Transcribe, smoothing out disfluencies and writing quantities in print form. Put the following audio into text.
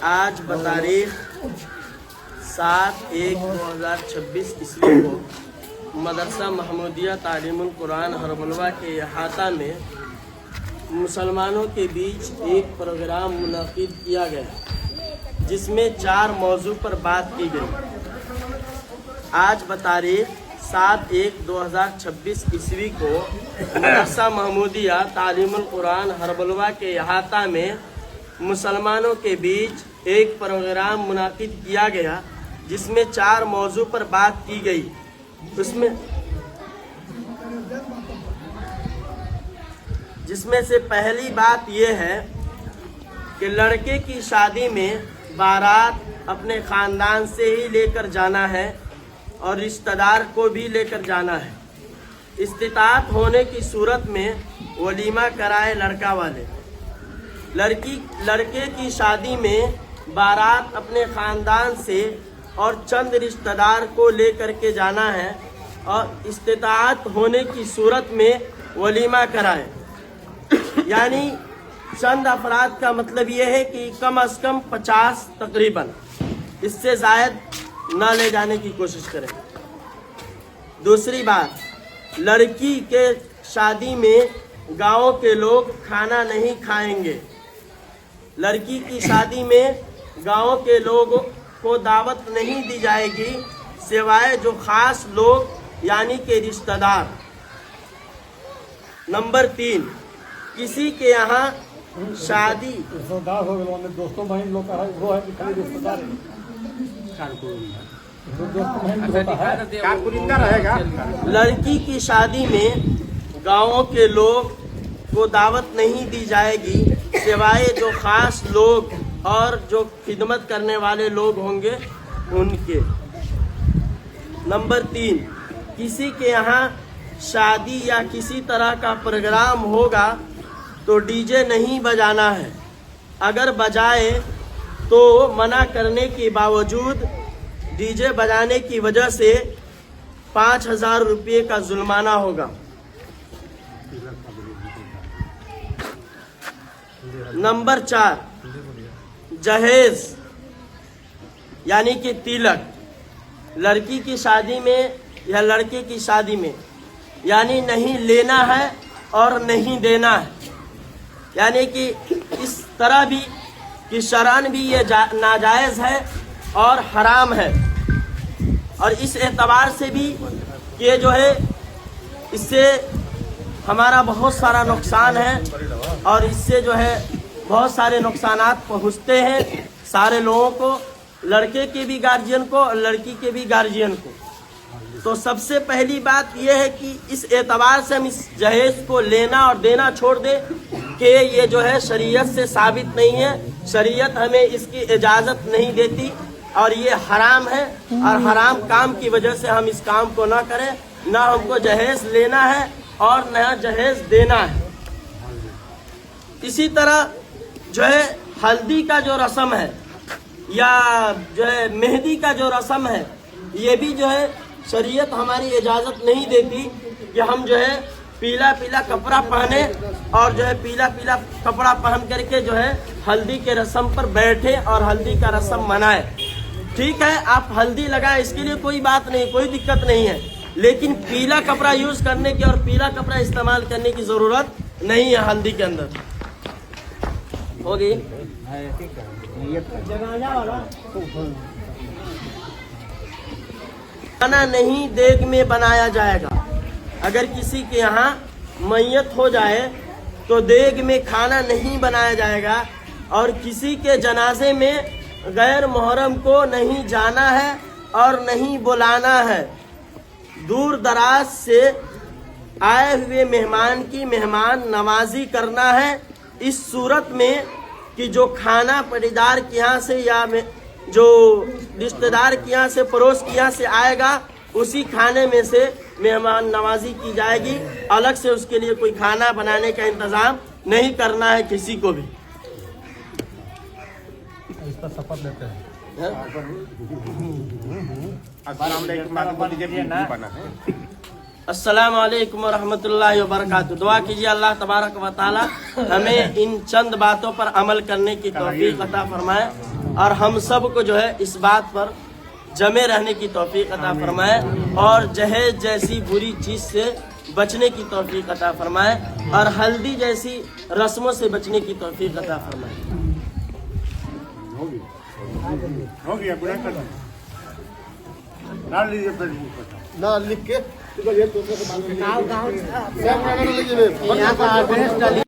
आज बतारीख 7/1/2026 ईस्वी को मदरसा महमूदिया तालीमुल कुरान हरबलवा के अहाता में मुसलमानों के बीच एक प्रोग्राम मुनक़िद किया गया, जिसमें 4 मौजू पर बात की गई। आज बतारीख 7/1/2026 ईस्वी को मदरसा महमूदिया तालीमुल कुरान हरबलवा के अहाता में मुसलमानों के बीच एक प्रोग्राम मुनक़िद किया गया, जिसमें 4 मौजू पर बात की गई। जिसमें से पहली बात यह है कि लड़के की शादी में बारात अपने ख़ानदान से ही लेकर जाना है और रिश्तेदार को भी लेकर जाना है। इस्तिताअत होने की सूरत में वलीमा कराए लड़का वाले। लड़के की शादी में बारात अपने ख़ानदान से और चंद रिश्तेदार को लेकर के जाना है और इस्तिताअत होने की सूरत में वलीमा कराए। यानी चंद अफराद का मतलब यह है कि कम अज़ कम 50 तकरीबन, इससे ज़ायद ना ले जाने की कोशिश करें। दूसरी बात, लड़की के शादी में गांव के लोग खाना नहीं खाएंगे। लड़की की शादी में गांव के लोगों को दावत नहीं दी जाएगी सिवाय जो ख़ास लोग यानी के रिश्तेदार। नंबर 3, किसी के यहाँ शादी रिश्तेदार हो गए, दोस्तों भाई लोग का है, वो है कि खाली रिश्तेदार रहेगा। लड़की की शादी में गांवों के लोग को दावत नहीं दी जाएगी सिवाय जो ख़ास लोग और जो खिदमत करने वाले लोग होंगे उनके। नंबर 3, किसी के यहाँ शादी या किसी तरह का प्रोग्राम होगा तो डीजे नहीं बजाना है। अगर बजाए तो मना करने के बावजूद डीजे बजाने की वजह से 5000 रुपये का जुर्माना होगा। नंबर 4, जहेज यानी कि तिलक। लड़की की शादी में या लड़के की शादी में यानी नहीं लेना है और नहीं देना है। यानी कि इस तरह भी कि शरअन भी ये नाजायज़ है और हराम है, और इस एतबार से भी कि जो है इससे हमारा बहुत सारा नुकसान है और इससे जो है बहुत सारे नुकसानात पहुँचते हैं सारे लोगों को, लड़के के भी गार्जियन को और लड़की के भी गार्जियन को। तो सबसे पहली बात यह है कि इस एतबार से हम इस जहेज को लेना और देना छोड़ दें कि ये जो है शरीयत से साबित नहीं है, शरीयत हमें इसकी इजाज़त नहीं देती और ये हराम है, और हराम काम की वजह से हम इस काम को ना करें। ना हमको जहेज लेना है और न जहेज देना है। इसी तरह जो है हल्दी का जो रस्म है या जो है मेहंदी का जो रस्म है, ये भी जो है शरीयत हमारी इजाज़त नहीं देती कि हम जो है पीला पीला कपड़ा पहने और जो है पीला पीला कपड़ा पहन करके जो है हल्दी के रस्म पर बैठे और हल्दी का रस्म मनाए। ठीक है, आप हल्दी लगाए, इसके लिए कोई बात नहीं, कोई दिक्कत नहीं है, लेकिन पीला कपड़ा यूज़ करने की और पीला कपड़ा इस्तेमाल करने की ज़रूरत नहीं है हल्दी के अंदर। होगी खाना नहीं देग में बनाया जाएगा। अगर किसी के यहाँ मैयत हो जाए तो देग में खाना नहीं बनाया जाएगा, और किसी के जनाजे में गैर मुहर्रम को नहीं जाना है और नहीं बुलाना है। दूर दराज से आए हुए मेहमान की मेहमान नवाजी करना है, इस सूरत में कि जो खाना पटीदार के यहाँ से या जो रिश्तेदार के यहाँ से पड़ोस के यहाँ से आएगा उसी खाने में से मेहमान नवाजी की जाएगी। अलग से उसके लिए कोई खाना बनाने का इंतज़ाम नहीं करना है किसी को भी। इसका शपथ लेते हैं। अस्सलाम वालेकुम रहमतुल्लाहि व बरकातहू। दुआ कीजिए अल्लाह तबारक व ताला हमें इन चंद बातों पर अमल करने की तौफीक अता फरमाए और हम सब को जो है इस बात पर जमे रहने की तौफीक अता फरमाए और जहेज जैसी बुरी चीज से बचने की तौफीक अता फरमाए और हल्दी जैसी रस्मों से बचने की तौफीक अता फरमाए। हो गया पूरा कर दो। डाल लीजिए फेसबुक पर। ना लिख के तो ये दूसरे को गाँव